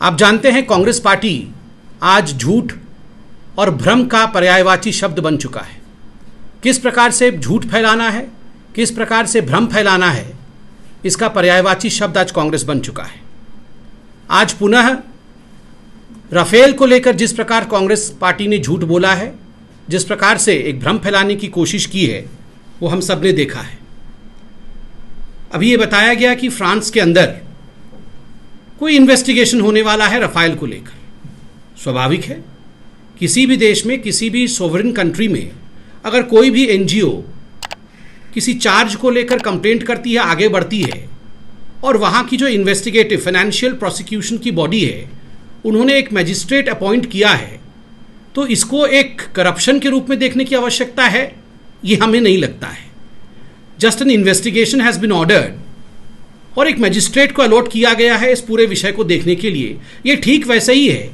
आप जानते हैं कांग्रेस पार्टी आज झूठ और भ्रम का पर्यायवाची शब्द बन चुका है। किस प्रकार से झूठ फैलाना है, किस प्रकार से भ्रम फैलाना है, इसका पर्यायवाची शब्द आज कांग्रेस बन चुका है। आज पुनः राफेल को लेकर जिस प्रकार कांग्रेस पार्टी ने झूठ बोला है, जिस प्रकार से एक भ्रम फैलाने की कोशिश की है, वो हम सब ने देखा है। अभी ये बताया गया कि फ्रांस के अंदर कोई इन्वेस्टिगेशन होने वाला है राफेल को लेकर। स्वाभाविक है, किसी भी देश में, किसी भी सोवरेन कंट्री में अगर कोई भी एनजीओ किसी चार्ज को लेकर कंप्लेंट करती है, आगे बढ़ती है, और वहाँ की जो इन्वेस्टिगेटिव फाइनेंशियल प्रोसिक्यूशन की बॉडी है, उन्होंने एक मैजिस्ट्रेट अपॉइंट किया है, तो इसको एक करप्शन के रूप में देखने की आवश्यकता है, ये हमें नहीं लगता है। Just an investigation has been ordered और एक मैजिस्ट्रेट को अलॉट किया गया है इस पूरे विषय को देखने के लिए। ये ठीक वैसे ही है।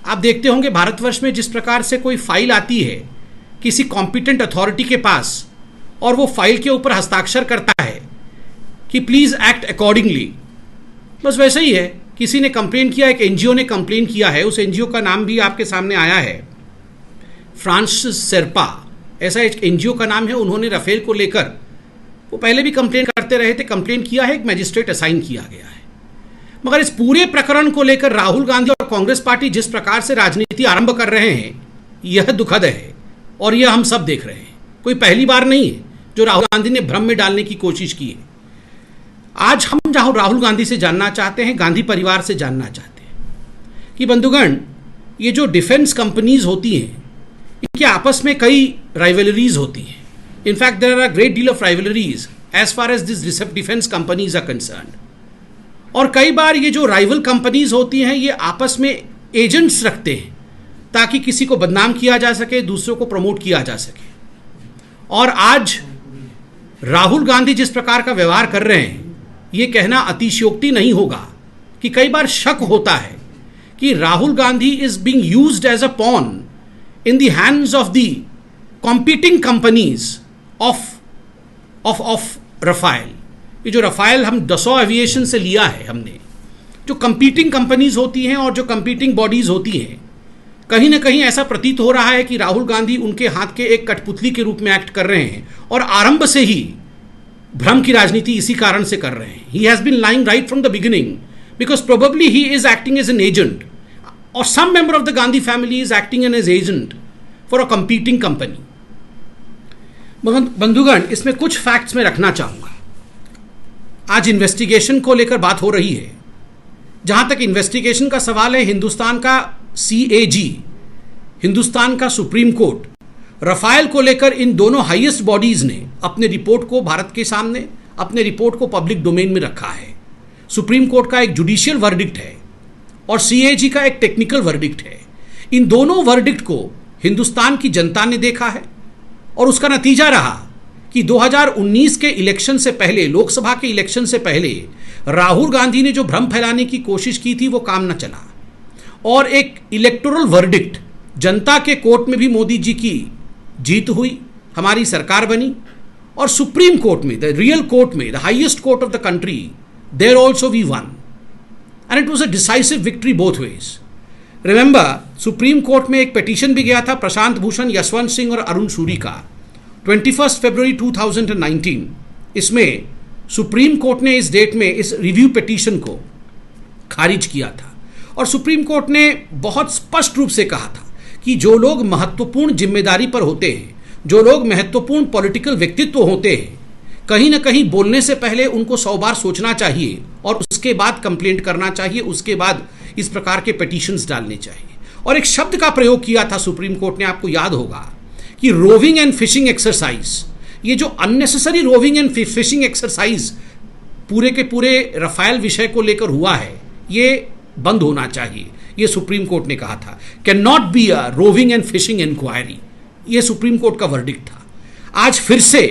आप देखते होंगे भारतवर्ष में जिस प्रकार से कोई फाइल आती है किसी कॉम्पिटेंट अथॉरिटी के पास और वो फाइल के ऊपर हस्ताक्षर करता है कि प्लीज़ एक्ट अकॉर्डिंगली, बस वैसे ही है। किसी ने कंप्लेन किया, एक एनजीओ ने कंप्लेन किया है, उस एनजीओ का नाम भी आपके सामने आया है, फ्रांस शेरपा, ऐसा एक एनजीओ का नाम है। उन्होंने राफेल को लेकर, वो पहले भी कंप्लेन करते रहे थे, कंप्लेन किया है, एक मैजिस्ट्रेट असाइन किया गया है। मगर इस पूरे प्रकरण को लेकर राहुल गांधी और कांग्रेस पार्टी जिस प्रकार से राजनीति आरंभ कर रहे हैं, यह दुखद है और यह हम सब देख रहे हैं। कोई पहली बार नहीं है जो राहुल गांधी ने भ्रम में डालने की कोशिश की है। आज हम जहां राहुल गांधी से जानना चाहते हैं, गांधी परिवार से जानना चाहते हैं कि बंधुगण, ये जो डिफेंस कंपनीज होती हैं, इनके आपस में कई राइवलरीज होती हैं। In fact there are great deal of rivalries as far as this defence companies are concerned. और कई बार ये जो राइवल कंपनीज होती हैं, ये आपस में एजेंट्स रखते हैं ताकि किसी को बदनाम किया जा सके, दूसरों को प्रमोट किया जा सके। और आज राहुल गांधी जिस प्रकार का व्यवहार कर रहे हैं, ये कहना अतिशयोक्ति नहीं होगा कि कई बार शक होता है कि Rahul Gandhi is being used as a pawn in the hands of the competing companies of Rafale. ये जो राफेल हम दसों एविएशन से लिया है हमने, जो कंपीटिंग कंपनीज होती हैं और जो कंपीटिंग बॉडीज होती हैं, कहीं ना कहीं ऐसा प्रतीत हो रहा है कि राहुल गांधी उनके हाथ के एक कठपुतली के रूप में एक्ट कर रहे हैं और आरंभ से ही भ्रम की राजनीति इसी कारण से कर रहे हैं। He has been lying right from the beginning because probably he is acting as an agent or some member of the Gandhi family is acting as agent for a competing company. बंधुगण, इसमें कुछ फैक्ट्स में रखना चाहूँगा। आज investigation को लेकर बात हो रही है। जहाँ तक इन्वेस्टिगेशन का सवाल है, हिंदुस्तान का CAG, हिंदुस्तान का सुप्रीम कोर्ट, राफेल को लेकर इन दोनों हाईएस्ट बॉडीज़ ने अपने रिपोर्ट को भारत के सामने, अपने रिपोर्ट को पब्लिक डोमेन में रखा है। सुप्रीम कोर्ट का एक जुडिशियल वर्डिक्ट है और CAG का एक टेक्निकल वर्डिक्ट है। इन दोनों वर्डिक्ट को हिंदुस्तान की जनता ने देखा है और उसका नतीजा रहा कि 2019 के इलेक्शन से पहले, लोकसभा के इलेक्शन से पहले, राहुल गांधी ने जो भ्रम फैलाने की कोशिश की थी वो काम न चला और एक इलेक्टोरल वर्डिक्ट, जनता के कोर्ट में भी मोदी जी की जीत हुई, हमारी सरकार बनी, और सुप्रीम कोर्ट में, द रियल कोर्ट में, the highest court of the country, there also we won and it was a decisive victory both ways. Remember, supreme court में एक पिटीशन भी गया था प्रशांत भूषण, यशवंत सिंह और अरुण शूरी का, 21 फरवरी 2019। इसमें सुप्रीम कोर्ट ने इस डेट में इस रिव्यू पिटीशन को खारिज किया था और सुप्रीम कोर्ट ने बहुत स्पष्ट रूप से कहा था कि जो लोग महत्वपूर्ण जिम्मेदारी पर होते हैं, जो लोग महत्वपूर्ण पॉलिटिकल व्यक्तित्व होते हैं, कहीं ना कहीं बोलने से पहले उनको 100 बार सोचना चाहिए और उसके बाद कंप्लेंट करना चाहिए, उसके बाद इस प्रकार के पिटीशंस डालने चाहिए। और एक शब्द का प्रयोग किया था सुप्रीम कोर्ट ने, आपको याद होगा, कि रोविंग एंड फिशिंग एक्सरसाइज, ये जो unnecessary roving and fishing exercise पूरे के पूरे राफेल विषय को लेकर हुआ है, ये बंद होना चाहिए, ये सुप्रीम कोर्ट ने कहा था। Can not be a roving and fishing inquiry, ये सुप्रीम कोर्ट का वर्डिक्ट था। आज फिर से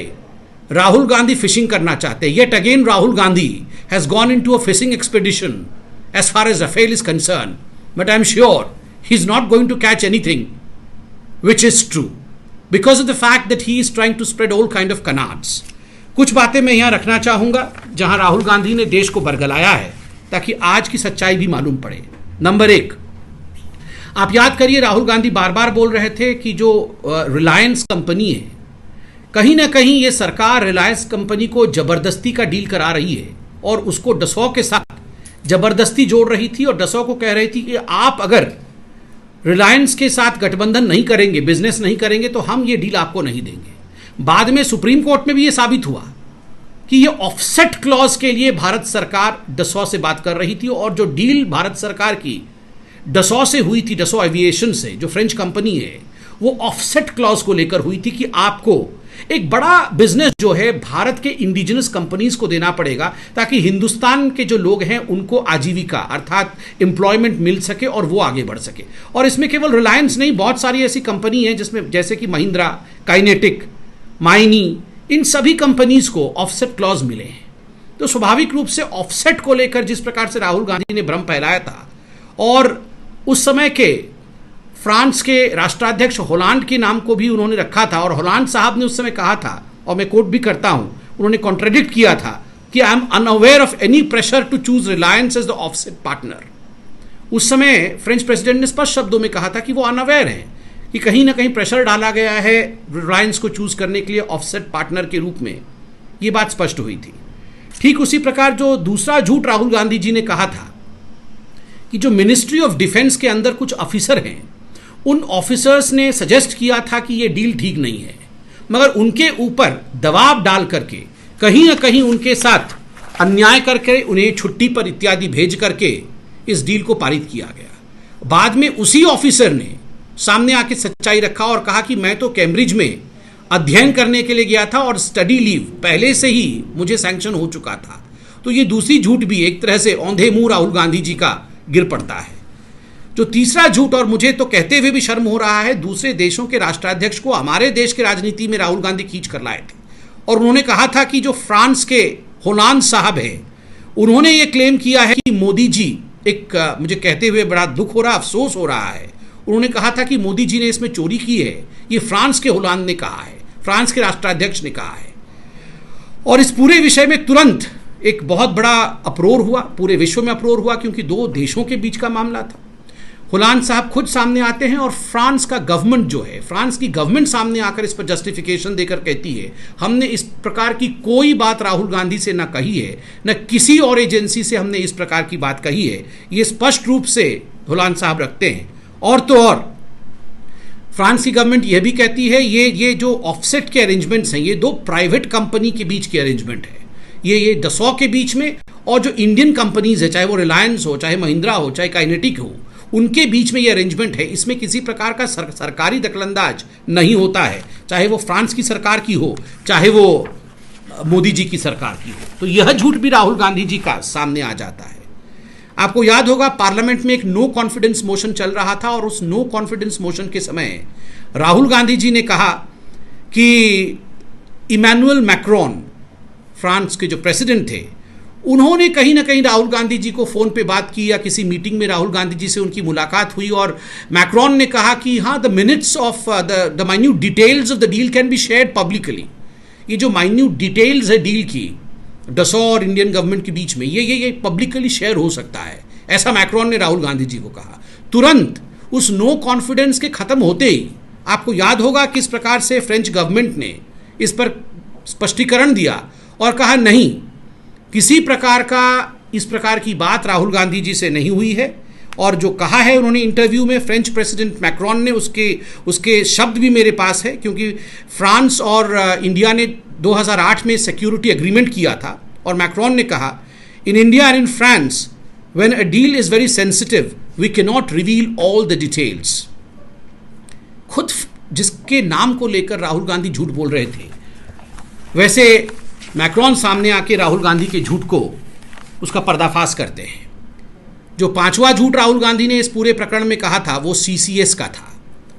राहुल गांधी फिशिंग करना चाहते हैं। Yet again Rahul Gandhi has gone into a fishing expedition as far as Rafael is concerned, but I am sure he is not going to catch anything which is true because of the fact that he is trying to spread all kind of canards. कुछ बातें मैं यहाँ रखना चाहूँगा जहाँ राहुल गांधी ने देश को बरगलाया है ताकि आज की सच्चाई भी मालूम पड़े। नंबर एक, आप याद करिए राहुल गांधी बार बार बोल रहे थे कि जो रिलायंस कंपनी है, कहीं ना कहीं ये सरकार रिलायंस कंपनी को जबरदस्ती का डील करा रही है और उसको डसो के साथ जबरदस्ती जोड़ रही थी और डसो को कह रही थी कि आप अगर रिलायंस के साथ गठबंधन नहीं करेंगे, बिजनेस नहीं करेंगे, तो हम ये डील आपको नहीं देंगे। बाद में सुप्रीम कोर्ट में भी ये साबित हुआ कि ये ऑफसेट क्लॉज के लिए भारत सरकार डसो से बात कर रही थी और जो डील भारत सरकार की डसो से हुई थी, डसो एविएशन से, जो फ्रेंच कंपनी है, वो ऑफसेट क्लॉज को लेकर हुई थी कि आपको एक बड़ा बिजनेस जो है भारत के इंडिजिनस कंपनीज को देना पड़ेगा ताकि हिंदुस्तान के जो लोग हैं उनको आजीविका अर्थात एम्प्लॉयमेंट मिल सके और वो आगे बढ़ सके। और इसमें केवल रिलायंस नहीं, बहुत सारी ऐसी कंपनी है जिसमें जैसे कि महिंद्रा, काइनेटिक, माइनी, इन सभी कंपनीज को ऑफसेट क्लॉज मिले हैं। तो स्वाभाविक रूप से ऑफसेट को लेकर जिस प्रकार से राहुल गांधी ने भ्रम फैलाया था और उस समय के फ्रांस के राष्ट्राध्यक्ष होलांड के नाम को भी उन्होंने रखा था और होलांड साहब ने उस समय कहा था, और मैं कोट भी करता हूं, उन्होंने कॉन्ट्रडिक्ट किया था कि I am unaware of any pressure to choose Reliance as the offset partner. उस समय फ्रेंच प्रेसिडेंट ने स्पष्ट शब्दों में कहा था कि वो अनअवेयर हैं कि कहीं ना कहीं प्रेशर डाला गया है रिलायंस को चूज करने के लिए ऑफसेट पार्टनर के रूप में। ये बात स्पष्ट हुई थी। ठीक उसी प्रकार जो दूसरा झूठ राहुल गांधी जी ने कहा था कि जो मिनिस्ट्री ऑफ डिफेंस के अंदर कुछ ऑफिसर हैं, उन ऑफिसर्स ने सजेस्ट किया था कि ये डील ठीक नहीं है, मगर उनके ऊपर दबाव डाल करके कहीं ना कहीं उनके साथ अन्याय करके उन्हें छुट्टी पर इत्यादि भेज करके इस डील को पारित किया गया। बाद में उसी ऑफिसर ने सामने आके सच्चाई रखा और कहा कि मैं तो कैम्ब्रिज में अध्ययन करने के लिए गया था और स्टडी लीव पहले से ही मुझे सैंक्शन हो चुका था। तो ये दूसरी झूठ भी एक तरह से औंधे मुंह राहुल गांधी जी का गिर पड़ता है। जो तीसरा झूठ, और मुझे तो कहते हुए भी शर्म हो रहा है, दूसरे देशों के राष्ट्राध्यक्ष को हमारे देश के राजनीति में राहुल गांधी खींच कर लाए थे और उन्होंने कहा था कि जो फ्रांस के होलांद साहब है, उन्होंने ये क्लेम किया है कि मोदी जी, एक मुझे कहते हुए बड़ा दुख हो रहा, अफसोस हो रहा है, उन्होंने कहा था कि मोदी जी ने इसमें चोरी की है। ये फ्रांस के होलांद ने कहा है, फ्रांस के राष्ट्राध्यक्ष ने कहा है। और इस पूरे विषय में तुरंत एक बहुत बड़ा अप्रोर हुआ, पूरे विश्व में अप्रोर हुआ, क्योंकि दो देशों के बीच का मामला था। होलांद साहब खुद सामने आते हैं और फ्रांस का गवर्नमेंट जो है, फ्रांस की गवर्नमेंट सामने आकर इस पर जस्टिफिकेशन देकर कहती है हमने इस प्रकार की कोई बात राहुल गांधी से न कही है, न किसी और एजेंसी से हमने इस प्रकार की बात कही है। ये स्पष्ट रूप से होलांद साहब रखते हैं। और तो और फ्रांस की गवर्नमेंट यह भी कहती है ये जो ऑफसेट के अरेंजमेंट्स हैं, ये दो प्राइवेट कंपनी के बीच के अरेंजमेंट है, ये डसो के बीच में और जो इंडियन कंपनीज है, चाहे वो रिलायंस हो, चाहे महिंद्रा हो, चाहे काइनेटिक हो, उनके बीच में ये अरेंजमेंट है। इसमें किसी प्रकार का सरकारी दखलंदाज नहीं होता है, चाहे वो फ्रांस की सरकार की हो, चाहे वो मोदी जी की सरकार की हो। तो यह झूठ भी राहुल गांधी जी का सामने आ जाता है। आपको याद होगा पार्लियामेंट में एक नो कॉन्फिडेंस मोशन चल रहा था और उस नो कॉन्फिडेंस मोशन के समय राहुल गांधी जी ने कहा कि इमैनुअल मैक्रोन, फ्रांस के जो प्रेसिडेंट थे, उन्होंने कहीं ना कहीं राहुल गांधी जी को फ़ोन पे बात की या किसी मीटिंग में राहुल गांधी जी से उनकी मुलाकात हुई और मैक्रोन ने कहा कि हाँ, the minutes of the minute details of the deal can be shared publicly. ये जो माइन्यूट डिटेल्स है डील की डसो और इंडियन गवर्नमेंट के बीच में, ये पब्लिकली शेयर हो सकता है, ऐसा मैक्रोन ने राहुल गांधी जी को कहा। तुरंत उस नो कॉन्फिडेंस के खत्म होते ही आपको याद होगा किस प्रकार से फ्रेंच गवर्नमेंट ने इस पर स्पष्टीकरण दिया और कहा नहीं, किसी प्रकार का इस प्रकार की बात राहुल गांधी जी से नहीं हुई है। और जो कहा है उन्होंने इंटरव्यू में, फ्रेंच प्रेसिडेंट मैक्रोन ने, उसके शब्द भी मेरे पास है, क्योंकि फ्रांस और इंडिया ने 2008 में सिक्योरिटी एग्रीमेंट किया था और मैक्रोन ने कहा, in India and in France when a deal is very sensitive we can not reveal all the details. खुद जिसके नाम को लेकर राहुल गांधी झूठ बोल रहे थे, वैसे मैक्रोन सामने आके राहुल गांधी के झूठ को, उसका पर्दाफाश करते हैं। जो पांचवा झूठ राहुल गांधी ने इस पूरे प्रकरण में कहा था वो सीसीएस का था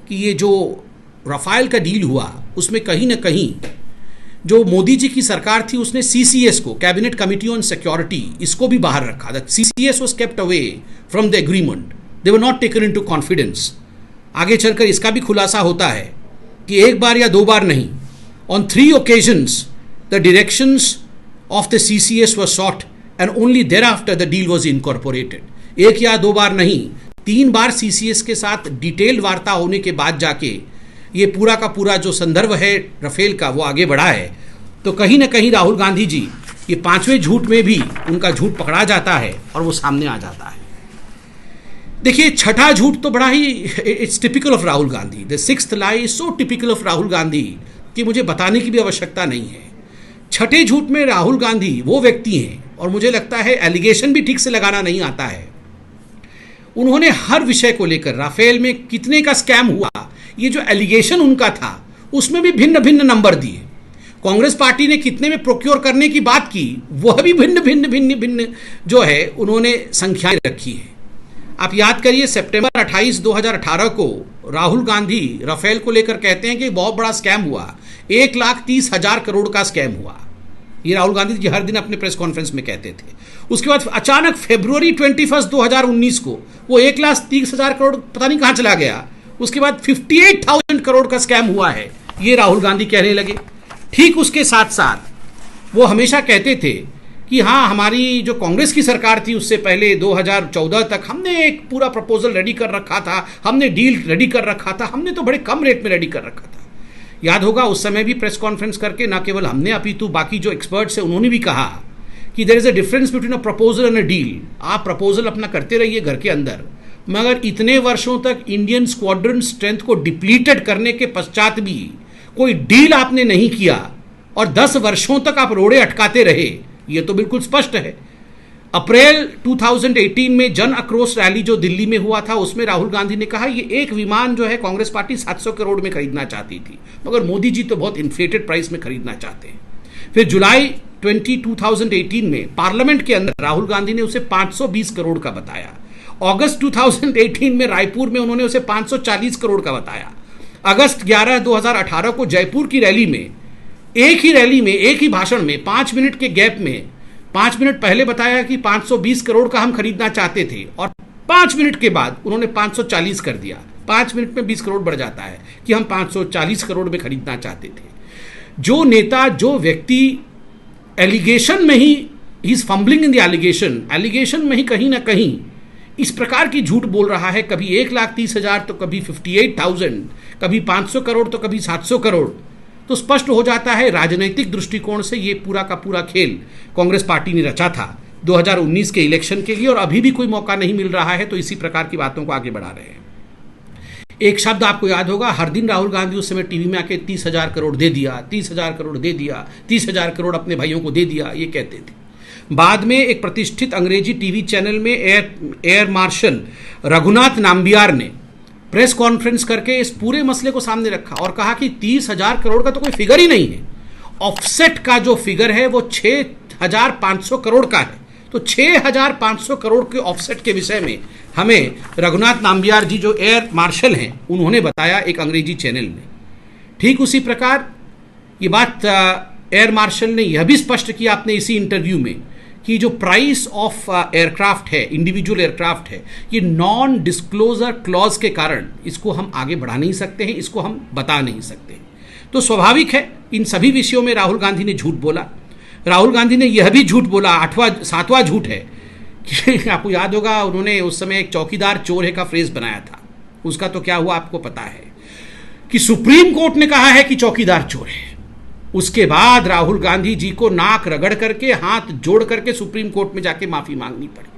कि ये जो राफेल का डील हुआ उसमें कहीं ना कहीं जो मोदी जी की सरकार थी उसने सीसीएस को, कैबिनेट कमिटी ऑन सिक्योरिटी, इसको भी बाहर रखा था। CCS was kept away from the agreement, they were not taken into confidence. आगे चलकर इसका भी खुलासा होता है कि एक बार या दो बार नहीं, on 3 occasions the directions of the CCS were sought and only thereafter the deal was incorporated. एक या दो बार नहीं, 3 बार सीसीएस के साथ डिटेल्ड वार्ता होने के बाद जाके ये पूरा का पूरा जो संदर्भ है राफेल का वो आगे बढ़ा है। तो कहीं ना कहीं राहुल गांधी जी ये 5वें झूठ में भी उनका झूठ पकड़ा जाता है और वो सामने आ जाता है। देखिए, छठा झूठ तो बड़ा ही it's typical of Rahul Gandhi. The 6th lie is so typical of Rahul Gandhi कि मुझे बताने की भी आवश्यकता नहीं है। छठे झूठ में राहुल गांधी वो व्यक्ति हैं, और मुझे लगता है एलिगेशन भी ठीक से लगाना नहीं आता है। उन्होंने हर विषय को लेकर, राफेल में कितने का स्कैम हुआ, ये जो एलिगेशन उनका था उसमें भी भिन्न भिन्न नंबर दिए। कांग्रेस पार्टी ने कितने में प्रोक्योर करने की बात की, वह भी भिन्न भिन्न भिन्न भिन्न जो है उन्होंने संख्याएं रखी है। आप याद करिए, सितंबर 28, 2018 को राहुल गांधी राफेल को लेकर कहते हैं कि बहुत बड़ा स्कैम हुआ, 1,30,000 करोड़ का स्कैम हुआ। ये राहुल गांधी जी हर दिन अपने प्रेस कॉन्फ्रेंस में कहते थे। उसके बाद अचानक फरवरी 21, 2019 को वो 1,30,000 करोड़ पता नहीं कहां चला गया। उसके बाद 58,000 करोड़ का स्कैम हुआ है, ये राहुल गांधी कहने लगे। ठीक उसके साथ साथ वो हमेशा कहते थे कि हाँ, हमारी जो कांग्रेस की सरकार थी उससे पहले 2014 तक हमने एक पूरा प्रपोजल रेडी कर रखा था, हमने डील रेडी कर रखा था, हमने तो बड़े कम रेट में रेडी कर रखा था। याद होगा उस समय भी प्रेस कॉन्फ्रेंस करके ना केवल हमने अपितु बाकी जो एक्सपर्ट्स हैं उन्होंने भी कहा कि there is a difference between a proposal and a deal. आप प्रपोजल अपना करते रहिए घर के अंदर, मगर इतने वर्षों तक इंडियन स्क्वाड्रन स्ट्रेंथ को डिप्लीटेड करने के पश्चात भी कोई डील आपने नहीं किया और 10 वर्षों तक आप रोड़े अटकाते रहे, ये तो बिल्कुल स्पष्ट है। अप्रैल 2018 में जन आक्रोश रैली जो दिल्ली में हुआ था, उसमें राहुल गांधी ने कहा ये एक विमान जो है कांग्रेस पार्टी 700 करोड़ में खरीदना चाहती थी, मगर मोदी जी तो बहुत इन्फ्लेटेड प्राइस में खरीदना चाहते हैं। फिर जुलाई 2018 में पार्लियामेंट के अंदर राहुल गांधी ने उसे 520 करोड़ का बताया। अगस्त 2018 में रायपुर में उन्होंने उसे 540 करोड़ का बताया। अगस्त 11, 2018 को जयपुर की रैली में, एक ही रैली में, एक ही भाषण में 5 मिनट के गैप में 5 मिनट पहले बताया कि 520 करोड़ का हम खरीदना चाहते थे, और 5 मिनट के बाद उन्होंने 540 कर दिया। 5 मिनट में 20 करोड़ बढ़ जाता है कि हम 540 करोड़ में खरीदना चाहते थे। जो नेता, जो व्यक्ति एलिगेशन में ही is fumbling in the allegation में ही कहीं ना कहीं इस प्रकार की झूठ बोल रहा है, कभी 1,30,000 तो कभी 58,000, कभी 500 करोड़ तो कभी 700 करोड़, तो स्पष्ट हो जाता है राजनीतिक दृष्टिकोण से ये पूरा का पूरा खेल कांग्रेस पार्टी ने रचा था 2019 के इलेक्शन के लिए, और अभी भी कोई मौका नहीं मिल रहा है तो इसी प्रकार की बातों को आगे बढ़ा रहे हैं। एक शब्द आपको याद होगा, हर दिन राहुल गांधी उस समय टीवी में आके 30,000 करोड़ दे दिया, 30,000 करोड़ दे दिया, 30,000 करोड़ अपने भाइयों को दे दिया, ये कहते थे। बाद में एक प्रतिष्ठित अंग्रेजी टीवी चैनल में एयर मार्शल रघुनाथ नाम्बियार ने प्रेस कॉन्फ्रेंस करके इस पूरे मसले को सामने रखा और कहा कि 30,000 करोड़ का तो कोई फिगर ही नहीं है। ऑफसेट का जो फिगर है वो 6,500 करोड़ का है। तो 6,500 करोड़ के ऑफसेट के विषय में हमें रघुनाथ नाम्बियार जी जो एयर मार्शल हैं उन्होंने बताया एक अंग्रेजी चैनल में। ठीक उसी प्रकार ये बात एयर मार्शल ने यह भी स्पष्ट किया अपने इसी इंटरव्यू में कि जो प्राइस ऑफ एयरक्राफ्ट है, इंडिविजुअल एयरक्राफ्ट है, ये नॉन डिस्क्लोजर क्लॉज के कारण इसको हम आगे बढ़ा नहीं सकते हैं, इसको हम बता नहीं सकते। तो स्वाभाविक है इन सभी विषयों में राहुल गांधी ने झूठ बोला। राहुल गांधी ने यह भी झूठ बोला, 7वां झूठ है कि आपको याद होगा उन्होंने उस समय एक चौकीदार चोर है का फ्रेज बनाया था। उसका तो क्या हुआ आपको पता है कि सुप्रीम कोर्ट ने कहा है कि चौकीदार चोर है। उसके बाद राहुल गांधी जी को नाक रगड़ करके, हाथ जोड़ करके सुप्रीम कोर्ट में जाके माफी मांगनी पड़ी।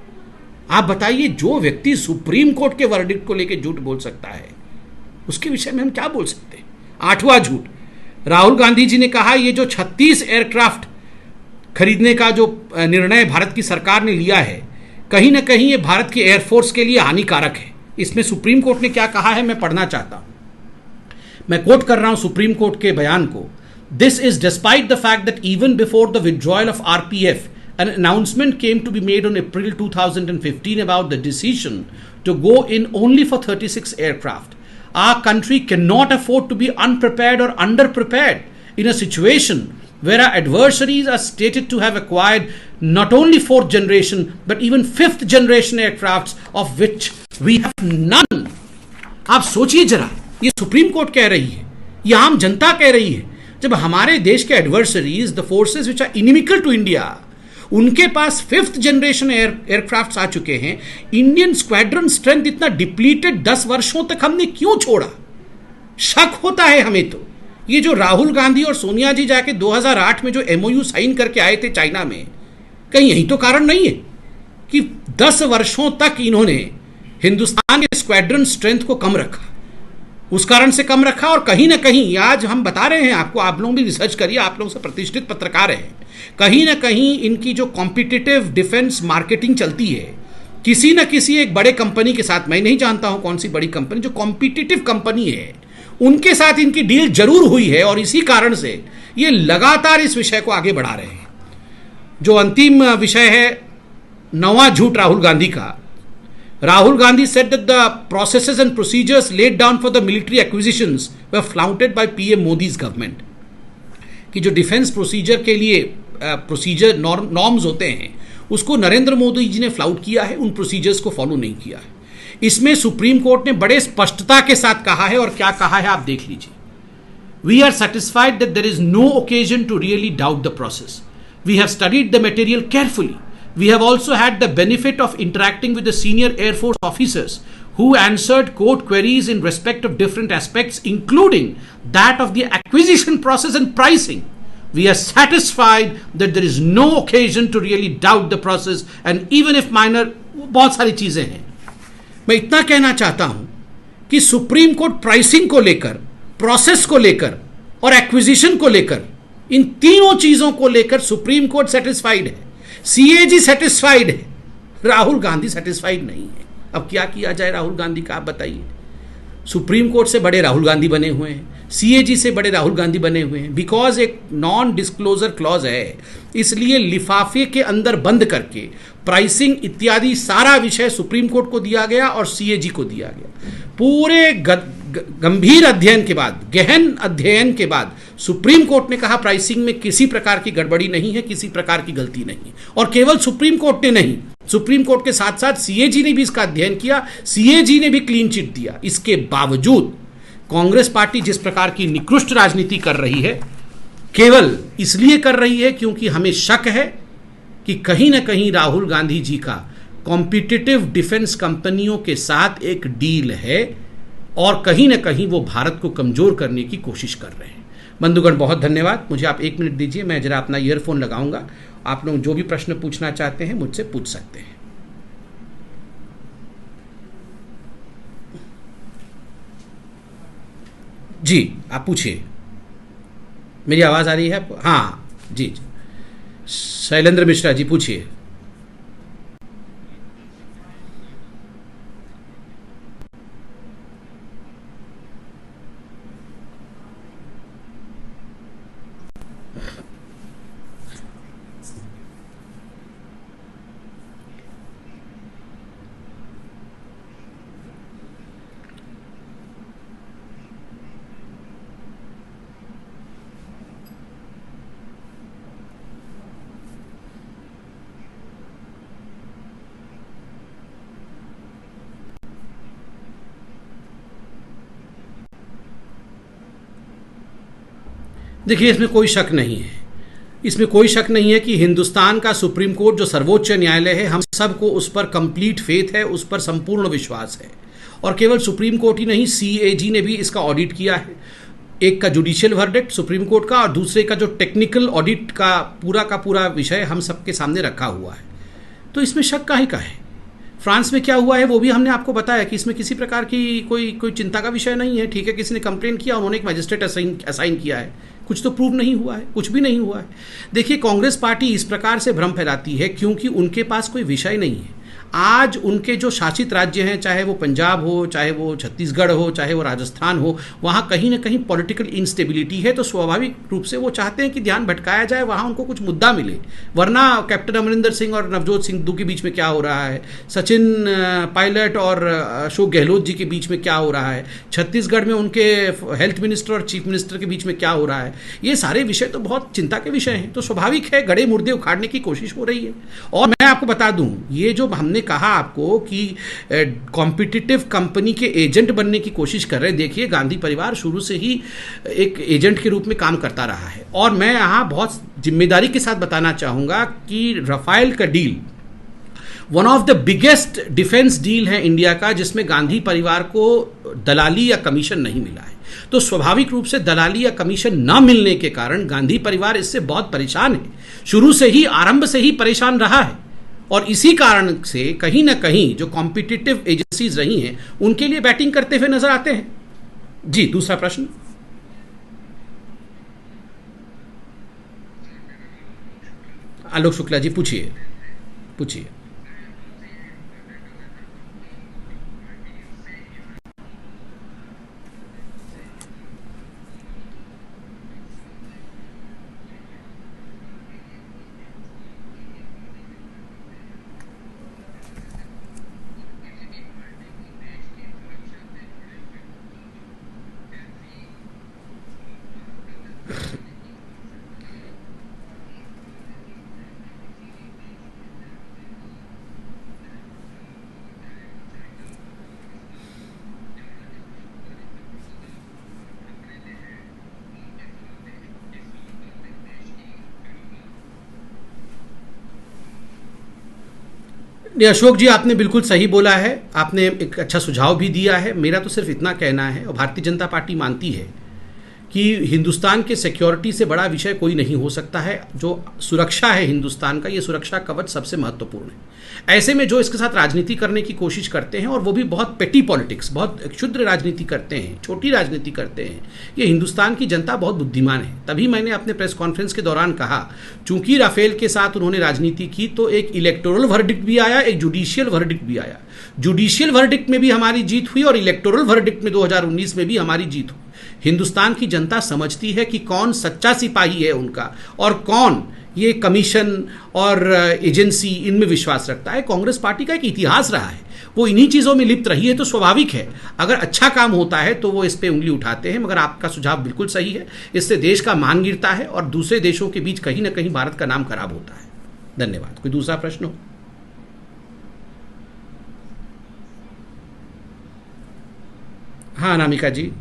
आप बताइए, जो व्यक्ति सुप्रीम कोर्ट के वर्डिक्ट को लेकर झूठ बोल सकता है उसके विषय में हम क्या बोल सकते हैं। 8वां झूठ, राहुल गांधी जी ने कहा ये जो 36 एयरक्राफ्ट खरीदने का जो निर्णय भारत की सरकार ने लिया है, कहीं ना कहीं ये भारत की एयरफोर्स के लिए हानिकारक है। इसमें सुप्रीम कोर्ट ने क्या कहा है मैं पढ़ना चाहता हूं। मैं कोट कर रहा हूं सुप्रीम कोर्ट के बयान को। This is despite the fact that even before the withdrawal of RPF, an announcement came to be made on April 2015 about the decision to go in only for 36 aircraft. Our country cannot afford to be unprepared or underprepared in a situation where our adversaries are stated to have acquired not only 4th generation but even 5th generation aircrafts of which we have none. आप सोचिए जरा, ये supreme court कह रही है, ये आम जनता कह रही है। जब हमारे देश के adversaries, the forces which are inimical to India, उनके पास 5th जनरेशन एयरक्राफ्ट आ चुके हैं। इंडियन स्क्वाड्रन स्ट्रेंथ इतना डिप्लीटेड 10 वर्षों तक हमने क्यों छोड़ा? शक होता है हमें। तो ये जो राहुल गांधी और सोनिया जी जाके 2008 में जो MOU साइन करके आए थे चाइना में, कहीं यही तो कारण नहीं है कि 10 वर्षों तक इन्होंने हिंदुस्तान के स्क्वाड्रन स्ट्रेंथ को कम रखा? उस कारण से कम रखा। और कहीं ना कहीं आज हम बता रहे हैं आपको, आप लोग भी रिसर्च करिए, आप लोग से प्रतिष्ठित पत्रकार हैं, कहीं ना कहीं इनकी जो कॉम्पिटिटिव डिफेंस मार्केटिंग चलती है किसी न किसी एक बड़े कंपनी के साथ, मैं नहीं जानता हूं कौन सी बड़ी कंपनी, जो कॉम्पिटिटिव कंपनी है उनके साथ इनकी डील जरूर हुई है। और इसी कारण से ये लगातार इस विषय को आगे बढ़ा रहे हैं। जो अंतिम विषय है, नवा झूठ राहुल गांधी का। Rahul Gandhi said that the processes and procedures laid down for the military acquisitions were flouted by PM Modi's government. कि जो डिफेंस प्रोसीजर के लिए प्रोसीजर नॉर्म्स होते हैं उसको नरेंद्र मोदी जी ने फ्लाउट किया है, उन प्रोसीजर्स को फॉलो नहीं किया है। इसमें सुप्रीम कोर्ट ने बड़े स्पष्टता के साथ कहा है, और क्या कहा है आप देख लीजिए। We are satisfied that there is no occasion to really doubt the process. We have studied the material carefully. We have also had the benefit of interacting with the senior Air Force officers who answered court queries in respect of different aspects, including that of the acquisition process and pricing. We are satisfied that there is no occasion to really doubt the process, and even if minor, बहुत सारी चीजें हैं। मैं इतना कहना चाहता हूं कि सुप्रीम कोर्ट प्राइसिंग को लेकर, प्रोसेस को लेकर और एक्विजिशन को लेकर, इन तीनों चीजों को लेकर सुप्रीम कोर्ट सेटिस्फाइड है, CAG सेटिस्फाइड है, राहुल गांधी सेटिस्फाइड नहीं है। अब क्या किया जाए राहुल गांधी का, आप बताइए। सुप्रीम कोर्ट से बड़े राहुल गांधी बने हुए हैं, CAG से बड़े राहुल गांधी बने हुए हैं। बिकॉज एक नॉन डिस्क्लोजर क्लॉज है, इसलिए लिफाफे के अंदर बंद करके प्राइसिंग इत्यादि सारा विषय सुप्रीम कोर्ट को दिया गया और CAG को दिया गया। पूरे गंभीर अध्ययन के बाद, गहन अध्ययन के बाद सुप्रीम कोर्ट ने कहा प्राइसिंग में किसी प्रकार की गड़बड़ी नहीं है, किसी प्रकार की गलती नहीं। और केवल सुप्रीम कोर्ट ने नहीं, सुप्रीम कोर्ट के साथ साथ CAG ने भी इसका अध्ययन किया, CAG ने भी क्लीन चिट दिया। इसके बावजूद कांग्रेस पार्टी जिस प्रकार की निकृष्ट राजनीति कर रही है, केवल इसलिए कर रही है क्योंकि हमें शक है कि कहीं ना कहीं राहुल गांधी जी का कॉम्पिटिटिव डिफेंस कंपनियों के साथ एक डील है और कहीं ना कहीं वो भारत को कमजोर करने की कोशिश कर रहे हैं। बंधुगण, बहुत धन्यवाद। मुझे आप 1 मिनट दीजिए, मैं जरा अपना ईयरफोन लगाऊंगा। आप लोग जो भी प्रश्न पूछना चाहते हैं मुझसे पूछ सकते हैं। जी, आप पूछिए। मेरी आवाज आ रही है आपको? हाँ जी जी। शैलेंद्र मिश्रा जी पूछिए। देखिए, इसमें कोई शक नहीं है, इसमें कोई शक नहीं है कि हिंदुस्तान का सुप्रीम कोर्ट जो सर्वोच्च न्यायालय है, हम सबको उस पर कंप्लीट फेथ है, उस पर संपूर्ण विश्वास है। और केवल सुप्रीम कोर्ट ही नहीं, CAG ने भी इसका ऑडिट किया है। एक का जुडिशियल वर्डिक्ट सुप्रीम कोर्ट का, और दूसरे का जो टेक्निकल ऑडिट का पूरा विषय हम सबके सामने रखा हुआ है। तो इसमें शक काहे का है? फ्रांस में क्या हुआ है वो भी हमने आपको बताया कि इसमें किसी प्रकार की कोई चिंता का विषय नहीं है। ठीक है, किसी ने कंप्लेन किया, उन्होंने एक मजिस्ट्रेट असाइन किया है, कुछ तो प्रूव नहीं हुआ है, कुछ भी नहीं हुआ है। देखिए, कांग्रेस पार्टी इस प्रकार से भ्रम फैलाती है क्योंकि उनके पास कोई विषय नहीं है। आज उनके जो शासित राज्य हैं, चाहे वो पंजाब हो, चाहे वो छत्तीसगढ़ हो, चाहे वो राजस्थान हो, वहाँ कहीं ना कहीं पॉलिटिकल इंस्टेबिलिटी है। तो स्वाभाविक रूप से वो चाहते हैं कि ध्यान भटकाया जाए, वहाँ उनको कुछ मुद्दा मिले। वरना कैप्टन अमरिंदर सिंह और नवजोत सिद्धू के बीच में क्या हो रहा है, सचिन पायलट और अशोक गहलोत जी के बीच में क्या हो रहा है, छत्तीसगढ़ में उनके हेल्थ मिनिस्टर और चीफ मिनिस्टर के बीच में क्या हो रहा है, ये सारे विषय तो बहुत चिंता के विषय हैं। तो स्वाभाविक है, गड़े मुर्दे उखाड़ने की कोशिश हो रही है। और मैं आपको बता दूं, ये जो हमने कहा आपको कि कॉम्पिटिटिव कंपनी के एजेंट बनने की कोशिश कर रहे हैं। देखिए, गांधी परिवार शुरू से ही एक एजेंट के रूप में काम करता रहा है, और मैं यहाँ बहुत जिम्मेदारी के साथ बताना चाहूँगा कि राफेल का deal one of the biggest defence deal है इंडिया का, जिसमें गांधी परिवार को दलाली या कमीशन नहीं मिला है। तो स्वाभाविक रूप से दलाली या कमीशन न मिलने के कारण गांधी परिवार इससे बहुत परेशान है, शुरू से ही, आरंभ से ही परेशान रहा है। और इसी कारण से कहीं ना कहीं जो कॉम्पिटिटिव एजेंसीज रही हैं उनके लिए बैटिंग करते हुए नजर आते हैं। जी, दूसरा प्रश्न। आलोक शुक्ला जी, पूछिए पूछिए। अशोक जी, आपने बिल्कुल सही बोला है, आपने एक अच्छा सुझाव भी दिया है। मेरा तो सिर्फ इतना कहना है, और भारतीय जनता पार्टी मानती है कि हिंदुस्तान के सिक्योरिटी से बड़ा विषय कोई नहीं हो सकता है। जो सुरक्षा है हिंदुस्तान का, ये सुरक्षा कवच सबसे महत्वपूर्ण है। ऐसे में जो इसके साथ राजनीति करने की कोशिश करते हैं, और वो भी बहुत पेटी पॉलिटिक्स, बहुत क्षुद्र राजनीति करते हैं, छोटी राजनीति करते हैं, ये हिंदुस्तान की जनता बहुत बुद्धिमान है। तभी मैंने अपने प्रेस कॉन्फ्रेंस के दौरान कहा, चूंकि राफेल के साथ उन्होंने राजनीति की तो एक इलेक्टोरल वर्डिक्ट भी आया, एक जुडिशियल वर्डिक्ट भी आया। जुडिशियल वर्डिक्ट में भी हमारी जीत हुई और इलेक्टोरल वर्डिक्ट में 2019 में भी हमारी जीत हुई। हिंदुस्तान की जनता समझती है कि कौन सच्चा सिपाही है उनका, और कौन ये कमीशन और एजेंसी, इनमें विश्वास रखता है। कांग्रेस पार्टी का एक इतिहास रहा है, वो इन्हीं चीज़ों में लिप्त रही है, तो स्वाभाविक है अगर अच्छा काम होता है तो वो इस पे उंगली उठाते हैं। मगर आपका सुझाव बिल्कुल सही है, इससे देश का मान गिरता है और दूसरे देशों के बीच कहीं ना कहीं भारत का नाम खराब होता है। धन्यवाद। कोई दूसरा प्रश्न हो? हाँ, अनामिका जी।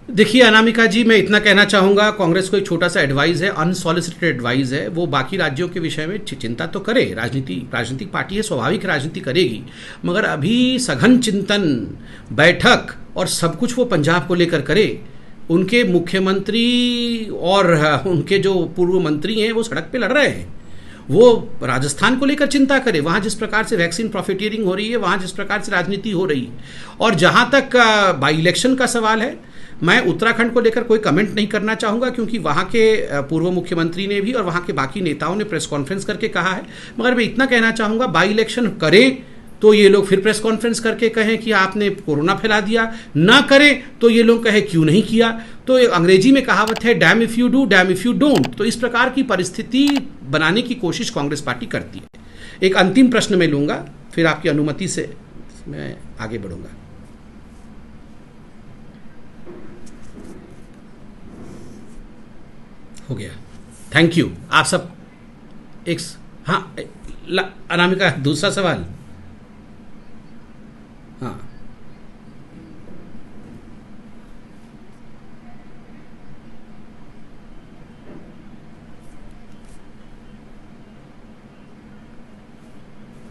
देखिए अनामिका जी, मैं इतना कहना चाहूँगा, कांग्रेस को एक छोटा सा एडवाइस है, अनसॉलिसिटेड एडवाइस है। वो बाकी राज्यों के विषय में चिंता तो करे, राजनीतिक पार्टी है, स्वाभाविक राजनीति करेगी, मगर अभी सघन चिंतन, बैठक और सब कुछ वो पंजाब को लेकर करे। उनके मुख्यमंत्री और उनके जो पूर्व मंत्री हैं वो सड़क पे लड़ रहे हैं। वो राजस्थान को लेकर चिंता करे, वहाँ जिस प्रकार से वैक्सीन प्रॉफिटियरिंग हो रही है, वहाँ जिस प्रकार से राजनीति हो रही है। और जहाँ तक बाई इलेक्शन का सवाल है, मैं उत्तराखंड को लेकर कोई कमेंट नहीं करना चाहूँगा, क्योंकि वहाँ के पूर्व मुख्यमंत्री ने भी और वहाँ के बाकी नेताओं ने प्रेस कॉन्फ्रेंस करके कहा है। मगर मैं इतना कहना चाहूँगा, बाई इलेक्शन करें तो ये लोग फिर प्रेस कॉन्फ्रेंस करके कहें कि आपने कोरोना फैला दिया, ना करें तो ये लोग कहें क्यों नहीं किया। तो अंग्रेजी में कहावत है, dam if you do, dam if you don't. तो इस प्रकार की परिस्थिति बनाने की कोशिश कांग्रेस पार्टी करती है। एक अंतिम प्रश्न मैं लूँगा, फिर आपकी अनुमति से मैं आगे बढ़ूँगा। हो गया, थैंक यू। आप सब एक, हाँ अनामिका, दूसरा सवाल। हाँ,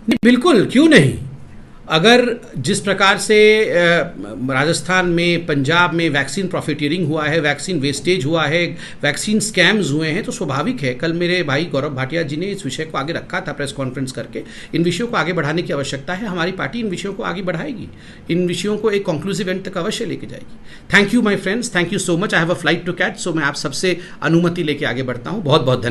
नहीं बिल्कुल, क्यों नहीं। अगर जिस प्रकार से राजस्थान में, पंजाब में वैक्सीन प्रॉफिटियरिंग हुआ है, वैक्सीन वेस्टेज हुआ है, वैक्सीन स्कैम्स हुए हैं, तो स्वाभाविक है। कल मेरे भाई गौरव भाटिया जी ने इस विषय को आगे रखा था प्रेस कॉन्फ्रेंस करके। इन विषयों को आगे बढ़ाने की आवश्यकता है, हमारी पार्टी इन विषयों को आगे बढ़ाएगी, इन विषयों को एक कंक्लूसिव एंड तक अवश्य लेके जाएगी। Thank you my friends, thank you so much. I have a flight to catch, so मैं आप सबसे अनुमति लेके आगे बढ़ता हूँ। बहुत बहुत धन्यवाद।